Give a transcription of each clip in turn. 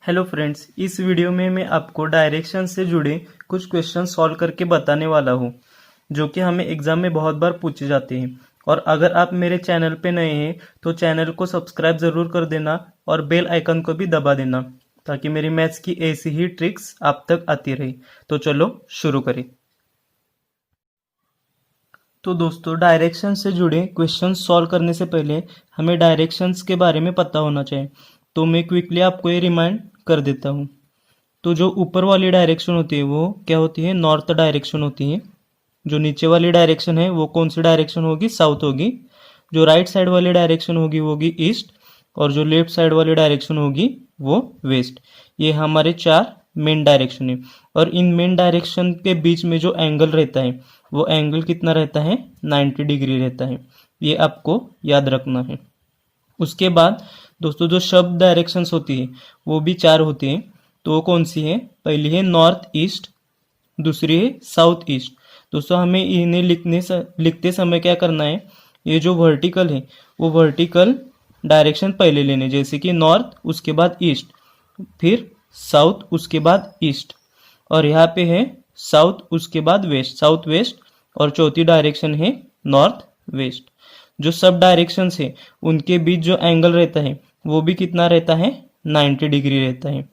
Hello friends, इस video में मैं आपको डायरेक्शन से जुड़े कुछ क्वेश्चन सॉल्व करके बताने वाला हूँ जो कि हमें एग्जाम में बहुत बार पूछे जाते हैं। और अगर आप मेरे चैनल पे नए हैं तो चैनल को सब्सक्राइब ज़रूर कर देना और बेल आइकन को भी दबा देना ताकि मेरी मैथ्स की ऐसी ही ट्रिक्स आप तक आती रहे। तो चलो शुरू करें। तो दोस्तों, डायरेक्शन से जुड़े क्वेश्चन सॉल्व करने से पहले हमें डायरेक्शंस के बारे में पता होना चाहिए। तो मैं क्विकली आपको ये रिमाइंड कर देता हूँ। तो जो ऊपर वाली डायरेक्शन होती है वो क्या होती है? नॉर्थ डायरेक्शन होती है। जो नीचे वाली डायरेक्शन है वो कौन सी डायरेक्शन होगी? साउथ होगी। जो राइट साइड वाली डायरेक्शन होगी वो होगी ईस्ट, और जो लेफ्ट साइड वाली डायरेक्शन होगी वो वेस्ट। ये हमारे चार मेन डायरेक्शन है। और इन मेन डायरेक्शन के बीच में जो एंगल रहता है वो एंगल कितना रहता है? 90 डिग्री रहता है। ये आपको याद रखना है। उसके बाद दोस्तों, जो सब डायरेक्शंस होती है वो भी चार होती हैं। तो वो कौन सी है? पहली है नॉर्थ ईस्ट, दूसरी है साउथ ईस्ट। दोस्तों, हमें इन्हें लिखते समय क्या करना है? ये जो वर्टिकल है वो वर्टिकल डायरेक्शन पहले लेने, जैसे कि नॉर्थ उसके बाद ईस्ट, फिर साउथ उसके बाद ईस्ट, और यहाँ पे है साउथ उसके बाद वेस्ट, साउथ वेस्ट, और चौथी डायरेक्शन है नॉर्थ वेस्ट। जो सब डायरेक्शंस है उनके बीच जो एंगल रहता है वो भी कितना रहता है? 90 डिग्री रहता है।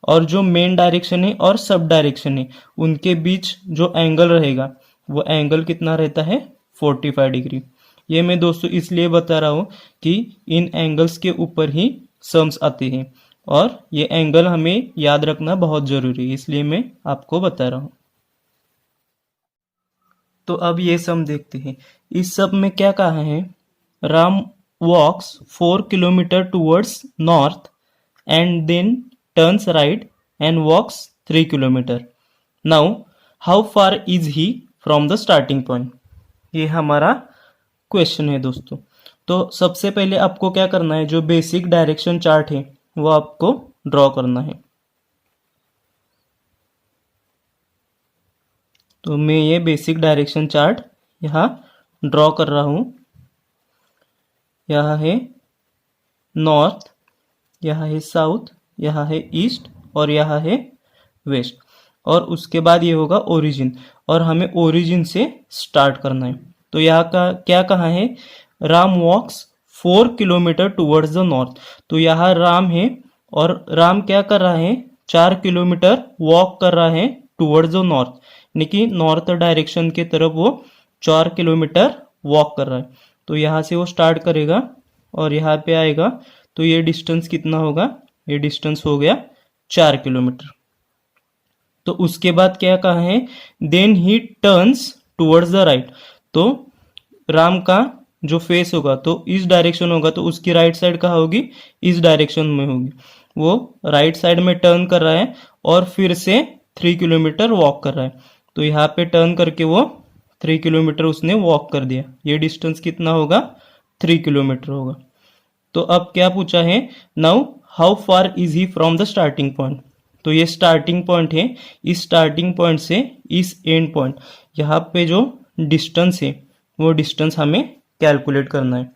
और जो मेन डायरेक्शन है और सब डायरेक्शन है उनके बीच जो एंगल रहेगा वो एंगल कितना रहता है? 45 डिग्री। ये मैं दोस्तों इसलिए बता रहा हूँ कि इन एंगल्स के ऊपर ही सम्स आते हैं, और ये एंगल हमें याद रखना बहुत ज़रूरी है, इसलिए मैं आपको बता रहा हूँ। तो अब ये सम देखते हैं। इस सब में क्या कहा है? Ram walks 4 kilometre towards north and then turns right and walks 3 kilometre. Now how far is he from the starting point? ये हमारा क्वेश्चन है दोस्तों। तो सबसे पहले आपको क्या करना है? जो बेसिक डायरेक्शन चार्ट है वो आपको ड्रॉ करना है। तो मैं ये बेसिक डायरेक्शन चार्ट यहाँ ड्रॉ कर रहा हूँ। यहाँ है नॉर्थ, यहाँ है साउथ, यहाँ है ईस्ट, और यहाँ है वेस्ट। और उसके बाद ये होगा ओरिजिन, और हमें ओरिजिन से स्टार्ट करना है। तो यहाँ का क्या कहा है? Ram walks 4 kilometre towards the north. तो यहाँ राम है, और राम क्या कर रहा है? 4 किलोमीटर वॉक कर रहा है टूवर्ड्स द नॉर्थ, यानी कि नॉर्थ डायरेक्शन के तरफ वो 4 किलोमीटर वॉक कर रहा है। तो यहाँ से वो स्टार्ट करेगा और यहाँ पे आएगा। तो ये डिस्टेंस कितना होगा? ये डिस्टेंस हो गया 4 किलोमीटर। तो उसके बाद क्या कहा है? Then he turns towards the right. तो राम का जो फेस होगा तो इस डायरेक्शन होगा, तो उसकी राइट साइड कहाँ होगी? इस डायरेक्शन में होगी। वो राइट साइड में टर्न कर रहा है और फिर से 3 किलोमीटर वॉक कर रहा है। तो यहाँ पे टर्न करके वो 3 किलोमीटर उसने वॉक कर दिया। ये डिस्टेंस कितना होगा? 3 किलोमीटर होगा। तो अब क्या पूछा है? Now how far is he from the starting point? तो ये स्टार्टिंग पॉइंट है। इस स्टार्टिंग पॉइंट से इस एंड पॉइंट, यहाँ पे जो डिस्टेंस है वो डिस्टेंस हमें कैलकुलेट करना है।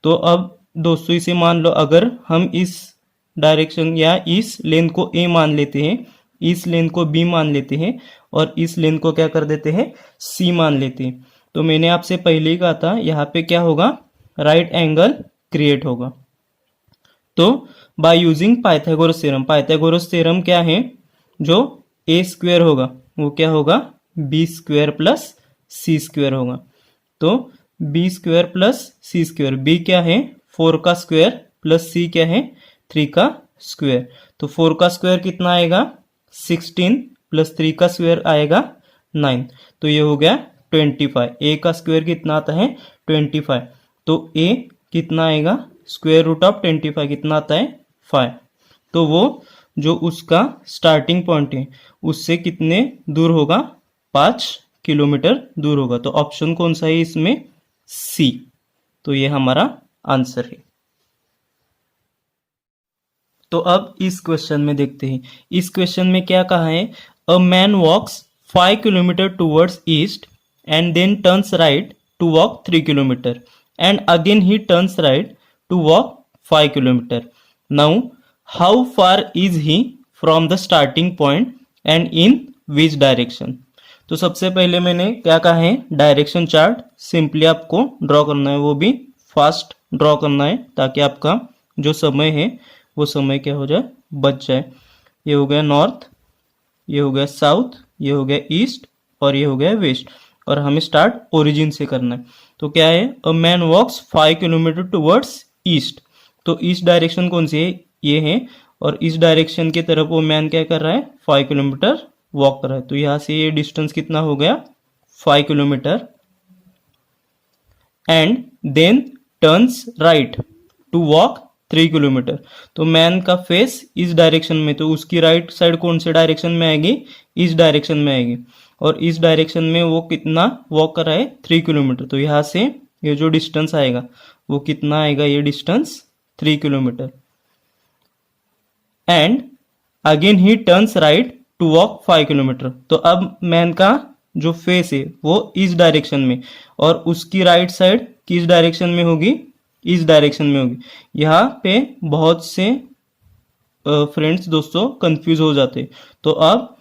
तो अब दोस्तों इसे मान लो, अगर हम इस डायरेक्शन या इस लेंथ को ए मान लेते हैं, इस लेंथ को बी मान लेते हैं, और इस लेंथ को क्या कर देते हैं? सी मान लेते हैं। तो मैंने आपसे पहले ही कहा था यहाँ पे क्या होगा? राइट एंगल क्रिएट होगा। तो by using Pythagoras theorem, Pythagoras theorem क्या है? जो ए स्क्वायर होगा वो क्या होगा? बी स्क्वायर प्लस सी स्क्वायर होगा। तो बी स्क्वायर प्लस सी स्क्वायर, बी क्या है? 4 का स्क्वायर, प्लस सी क्या है? 3 का स्क्वायर। तो 4 का स्क्वायर कितना आएगा? 16, प्लस 3 का स्क्वायर आएगा 9। तो ये हो गया 25। ए का स्क्वायर कितना आता है? 25। तो ए कितना आएगा? स्क्वायर रूट ऑफ 25 कितना आता है? 5। तो वो जो उसका स्टार्टिंग पॉइंट है उससे कितने दूर होगा? 5 किलोमीटर दूर होगा। तो ऑप्शन कौन सा है इसमें? सी। तो ये हमारा आंसर है। तो अब इस क्वेश्चन में देखते हैं। इस क्वेश्चन में क्या कहा है? A man walks 5 kilometre towards east and then turns right to walk 3 kilometre, and again he turns right to walk 5 kilometer. Now how far is he from the starting point and in which direction. तो सबसे पहले मैंने क्या कहा है, direction chart simply आपको draw करना है, वो भी फास्ट ड्रॉ करना है ताकि आपका जो समय है वो समय क्या हो जाए, बच जाए। ये हो गया नॉर्थ, ये हो गया साउथ, ये हो गया ईस्ट और ये हो गया वेस्ट, और हमें स्टार्ट ओरिजिन से करना है। तो क्या है, a man walks 5 kilometre towards east. तो ईस्ट डायरेक्शन कौन सी है, ये है, और इस डायरेक्शन की तरफ वो मैन क्या कर रहा है, 5 किलोमीटर वॉक कर रहा है। तो यहां से ये डिस्टेंस कितना हो गया, 5 kilometre. And then turns right to walk 3 kilometre. तो मैन का फेस इस डायरेक्शन में, तो उसकी राइट साइड कौन से डायरेक्शन में आएगी, इस डायरेक्शन में आएगी, और इस डायरेक्शन में वो कितना वॉक कर रहा है, 3 किलोमीटर। तो यहाँ से ये जो डिस्टेंस आएगा वो कितना आएगा, ये distance 3 kilometre. And again he turns right to walk 5 kilometre. तो अब मैन का जो फेस है वो इस डायरेक्शन में, और उसकी राइट साइड किस डायरेक्शन में होगी, इस डायरेक्शन में होगी। यहाँ पे बहुत से फ्रेंड्स दोस्तों कंफ्यूज हो जाते हैं, तो आप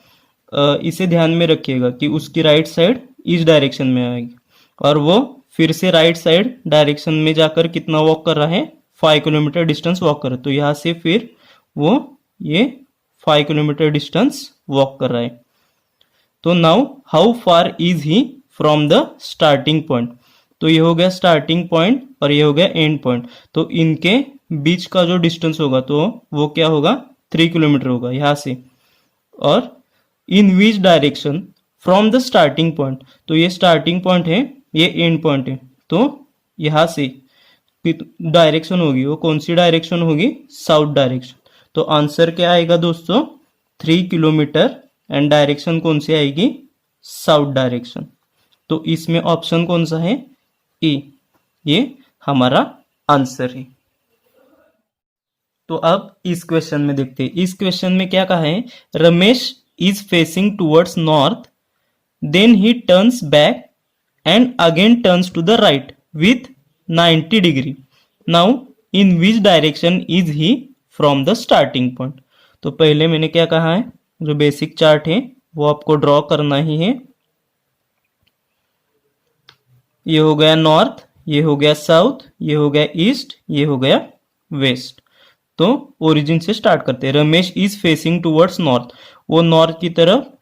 इसे ध्यान में रखिएगा कि उसकी राइट साइड इस डायरेक्शन में आएगी, और वो फिर से राइट साइड डायरेक्शन में जाकर कितना वॉक कर रहा है, 5 किलोमीटर डिस्टेंस वॉक कर रहा है। तो यहाँ से फिर वो ये 5 किलोमीटर डिस्टेंस वॉक कर रहा है। तो now how far is he from the starting point. तो ये हो गया स्टार्टिंग पॉइंट और ये हो गया एंड पॉइंट। तो इनके बीच का जो डिस्टेंस होगा तो वो क्या होगा, 3 किलोमीटर होगा यहाँ से। और in which direction from the starting point, तो ये स्टार्टिंग पॉइंट है, ये एंड पॉइंट है। तो यहाँ से डायरेक्शन होगी, वो कौन सी डायरेक्शन होगी, साउथ डायरेक्शन। तो आंसर क्या आएगा दोस्तों, 3 किलोमीटर, एंड डायरेक्शन कौन सी आएगी, साउथ डायरेक्शन। तो इसमें ऑप्शन कौन सा है, ए, ये हमारा आंसर है। तो अब इस क्वेश्चन में देखते हैं, इस क्वेश्चन में क्या कहा है, Ramesh is facing towards north, then he turns back and again turns to the right with 90 degree. Now in which direction is he from the starting point. तो पहले मैंने क्या कहा है, जो बेसिक चार्ट है वो आपको ड्रॉ करना ही है। ये हो गया नॉर्थ, ये हो गया साउथ, ये हो गया ईस्ट, ये हो गया वेस्ट। तो ओरिजिन से स्टार्ट करते हैं। Ramesh is facing towards north, वो नॉर्थ की तरफ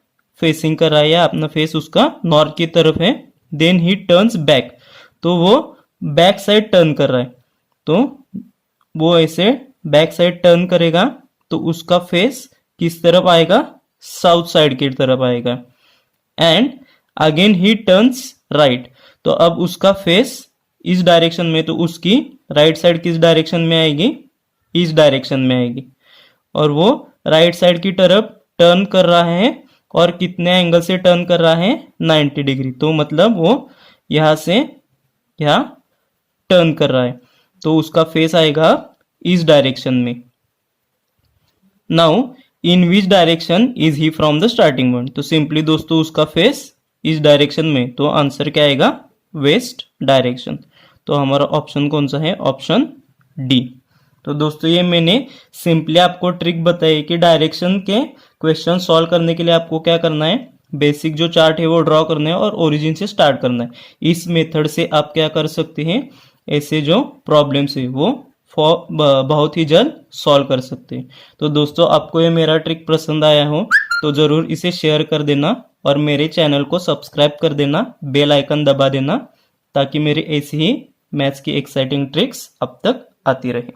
फेसिंग कर रहा है, या अपना फेस उसका नॉर्थ की तरफ है। देन ही टर्न्स बैक, तो वो बैक साइड टर्न कर रहा है। तो वो ऐसे बैक साइड टर्न करेगा तो उसका फेस किस तरफ आएगा, साउथ साइड की तरफ आएगा। And again he turns right, तो अब उसका फेस इस डायरेक्शन में, तो उसकी राइट साइड किस डायरेक्शन में आएगी, इस डायरेक्शन में आएगी। और वो राइट साइड की तरफ टर्न कर रहा है, और कितने एंगल से टर्न कर रहा है, 90 डिग्री। तो मतलब वो यहां से यहाँ टर्न कर रहा है, तो उसका फेस आएगा इस डायरेक्शन में। Now in which direction is he from the starting point. तो सिंपली दोस्तों उसका फेस इस डायरेक्शन में, तो आंसर क्या आएगा, वेस्ट डायरेक्शन। तो हमारा ऑप्शन कौन सा है, ऑप्शन डी। तो दोस्तों ये मैंने सिंपली आपको ट्रिक बताई कि डायरेक्शन के क्वेश्चन सॉल्व करने के लिए आपको क्या करना है, बेसिक जो चार्ट है वो ड्रॉ करना है और ओरिजिन से स्टार्ट करना है। इस मेथड से आप क्या कर सकते हैं, ऐसे जो प्रॉब्लम्स है वो बहुत ही जल्द सॉल्व कर सकते हैं। तो दोस्तों आपको ये मेरा ट्रिक पसंद आया हो तो ज़रूर इसे शेयर कर देना, और मेरे चैनल को सब्सक्राइब कर देना, बेल आइकन दबा देना, ताकि मेरी ऐसी ही मैथ्स की एक्साइटिंग ट्रिक्स अब तक आती रहे।